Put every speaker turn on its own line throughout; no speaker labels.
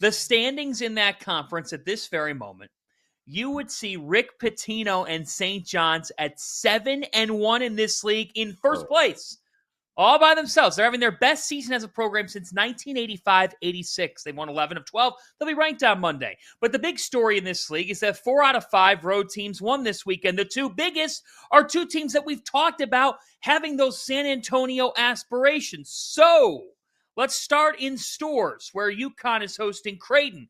The standings in that conference at this very moment, you would see Rick Pitino and St. John's at 7-1 in this league in first place, all by themselves. They're having their best season as a program since 1985-86. They won 11 of 12. They'll be ranked on Monday. But the big story in this league is that 4 out of 5 road teams won this weekend. The two biggest are two teams that we've talked about having those San Antonio aspirations. So let's start in Stores, where UConn is hosting Creighton.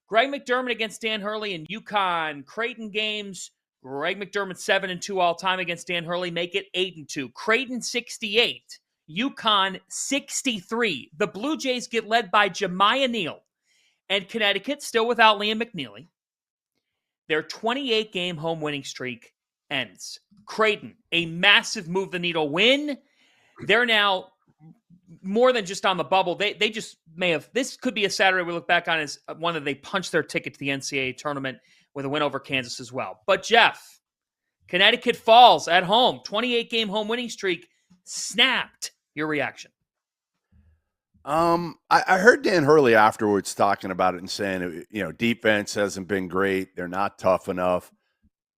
Greg McDermott against Dan Hurley in UConn. Creighton games, Greg McDermott 7-2 all-time against Dan Hurley, make it 8-2. Creighton 68, UConn 63. The Blue Jays get led by Jemiah Neal. And Connecticut, still without Liam McNeely, their 28-game home winning streak ends. Creighton, a massive move-the-needle win. They're now more than just on the bubble. They just may have, this could be a Saturday we look back on as one that they punched their ticket to the NCAA tournament with a win over Kansas as well. But Jeff, Connecticut falls at home, 28-game home winning streak snapped. Your reaction?
I heard Dan Hurley afterwards talking about it and saying, defense hasn't been great. They're not tough enough.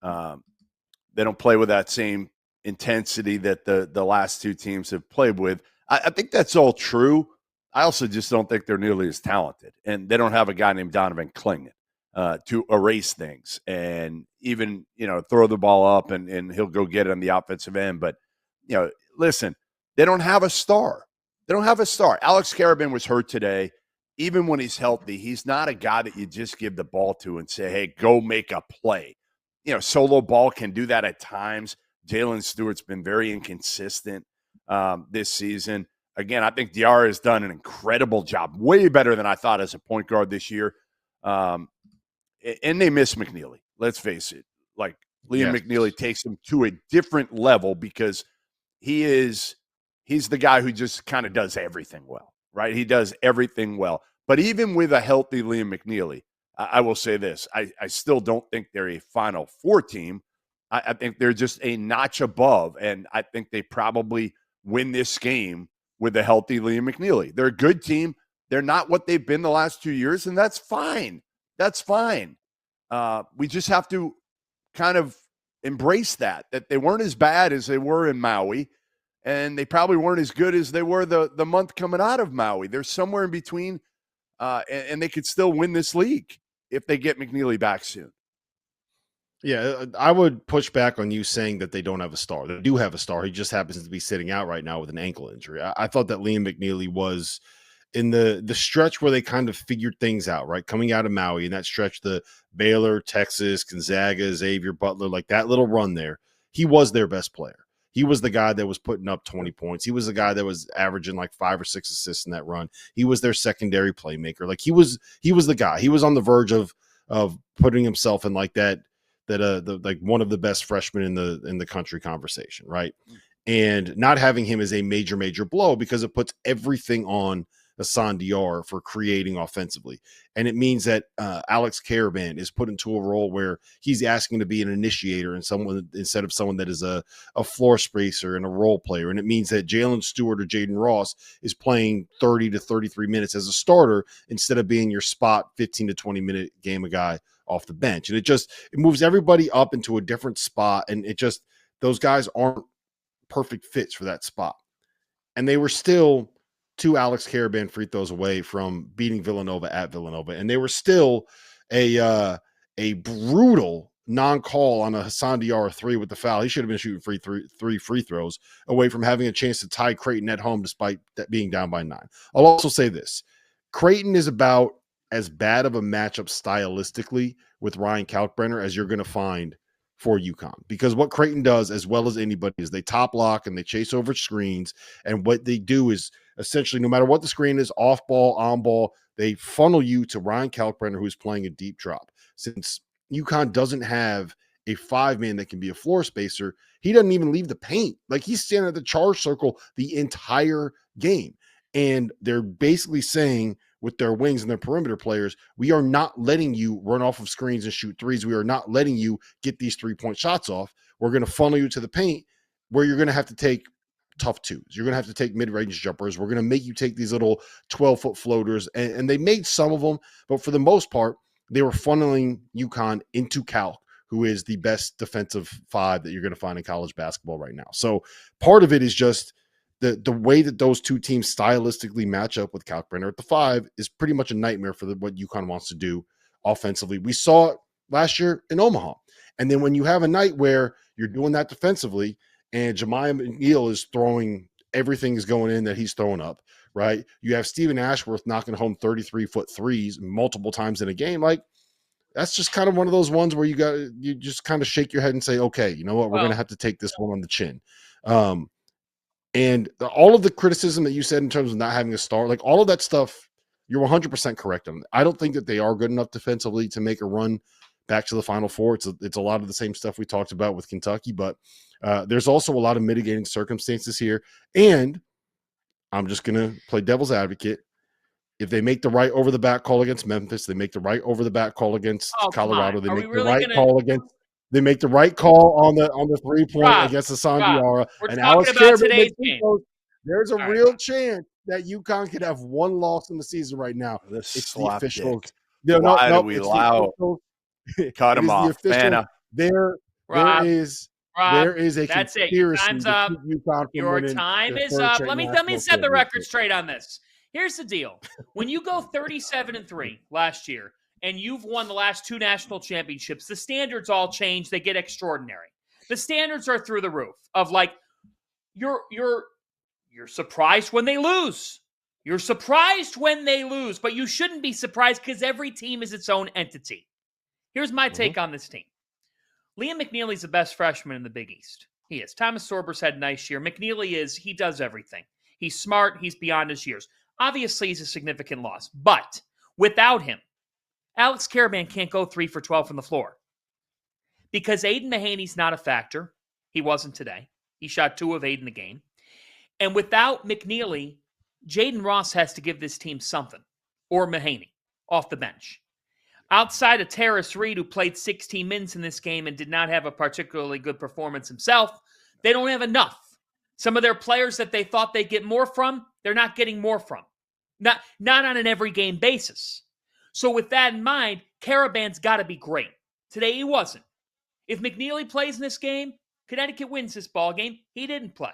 They don't play with that same intensity that the last two teams have played with. I think that's all true. I also just don't think they're nearly as talented. And they don't have a guy named Donovan Klingman to erase things and even, throw the ball up and he'll go get it on the offensive end. But, listen, they don't have a star. They don't have a star. Alex Karabin was hurt today. Even when he's healthy, he's not a guy that you just give the ball to and say, hey, go make a play. Solo ball can do that at times. Jalen Stewart's been very inconsistent this season. Again, I think Diarra has done an incredible job, way better than I thought as a point guard this year. And they miss McNeely. Let's face it. Like Liam McNeely takes him to a different level because he's the guy who just kind of does everything well, right? He does everything well. But even with a healthy Liam McNeely, I will say this. I still don't think they're a Final Four team. I think they're just a notch above, and I think they probably win this game with a healthy Liam McNeely. They're a good team. They're not what they've been the last 2 years, and that's fine. That's fine. We just have to kind of embrace that they weren't as bad as they were in Maui, and they probably weren't as good as they were the month coming out of Maui. They're somewhere in between, and they could still win this league if they get McNeely back soon.
Yeah, I would push back on you saying that they don't have a star. They do have a star. He just happens to be sitting out right now with an ankle injury. I thought that Liam McNeely was in the stretch where they kind of figured things out, right? Coming out of Maui, and that stretch, the Baylor, Texas, Gonzaga, Xavier Butler, like that little run there, he was their best player. He was the guy that was putting up 20 points. He was the guy that was averaging like 5 or 6 assists in that run. He was their secondary playmaker. Like he was the guy. He was on the verge of putting himself in like that like one of the best freshmen in the country conversation, right? And not having him is a major blow because it puts everything on Hassan Diarra for creating offensively. And it means that Alex Karabin is put into a role where he's asking to be an initiator and someone instead of someone that is a floor spacer and a role player. And it means that Jalen Stewart or Jaden Ross is playing 30 to 33 minutes as a starter instead of being your spot 15 to 20 minute game a guy off the bench. And it moves everybody up into a different spot. And those guys aren't perfect fits for that spot. And they were still 2 Alex Karabin free throws away from beating Villanova at Villanova. And they were still a brutal non-call on a Hassan Diarra 3 with the foul. He should have been shooting three free throws away from having a chance to tie Creighton at home despite that being down by 9. I'll also say this. Creighton is about as bad of a matchup stylistically with Ryan Kalkbrenner as you're going to find for UConn, because what Creighton does as well as anybody is they top lock and they chase over screens. And what they do is essentially, no matter what the screen is, off ball, on ball, they funnel you to Ryan Kalkbrenner, who's playing a deep drop. Since UConn doesn't have a 5-man that can be a floor spacer, he doesn't even leave the paint. Like he's standing at the charge circle the entire game. And they're basically saying with their wings and their perimeter players, we are not letting you run off of screens and shoot threes. We are not letting you get these 3-point shots off. We're going to funnel you to the paint where you're going to have to take tough twos. You're going to have to take mid-range jumpers. We're going to make you take these little 12-foot floaters. And they made some of them, but for the most part, they were funneling UConn into Cal, who is the best defensive five that you're going to find in college basketball right now. So part of it is just the way that those two teams stylistically match up with Kalkbrenner at the five is pretty much a nightmare for what UConn wants to do offensively. We saw it last year in Omaha. And then when you have a night where you're doing that defensively and Jemiah McNeil is throwing, everything is going in that he's throwing up, right? You have Stephen Ashworth knocking home 33-foot threes multiple times in a game. Like, that's just kind of one of those ones where you just kind of shake your head and say, okay, you know what? We're going to have to take this one on the chin. And all of the criticism that you said in terms of not having a star, like all of that stuff, you're 100% correct on. I don't think that they are good enough defensively to make a run back to the Final Four. It's a lot of the same stuff we talked about with Kentucky, but there's also a lot of mitigating circumstances here. And I'm just going to play devil's advocate. If they make the right over the back call against Memphis, they make the right over the back call against Colorado, they make the right call against. They make the right call on the 3-point against the Sandiara.
And Alex about today's game.
There's a real chance that UConn could have one loss in the season right now.
It's
the officials.
Why do we allow? Cut them off, man.
There is a conspiracy.
Time's up. Your time is up. Let me set the record straight on this. Here's the deal. When you go 37-3 last year, and you've won the last two national championships, the standards all change. They get extraordinary. The standards are through the roof of like, you're surprised when they lose. You're surprised when they lose, but you shouldn't be surprised because every team is its own entity. Here's my take on this team. Liam McNeely's the best freshman in the Big East. He is. Thomas Sorber's had a nice year. McNeely he does everything. He's smart. He's beyond his years. Obviously, he's a significant loss, but without him, Alex Caravan can't go 3 for 12 from the floor because Aiden Mahaney's not a factor. He wasn't today. He shot 2 of 8 in the game. And without McNeely, Jaden Ross has to give this team something, or Mahaney off the bench. Outside of Terrace Reed, who played 16 minutes in this game and did not have a particularly good performance himself, they don't have enough. Some of their players that they thought they'd get more from, they're not getting more from. Not on an every game basis. So with that in mind, Caravan's got to be great. Today he wasn't. If McNeely plays in this game, Connecticut wins this ball game. He didn't play.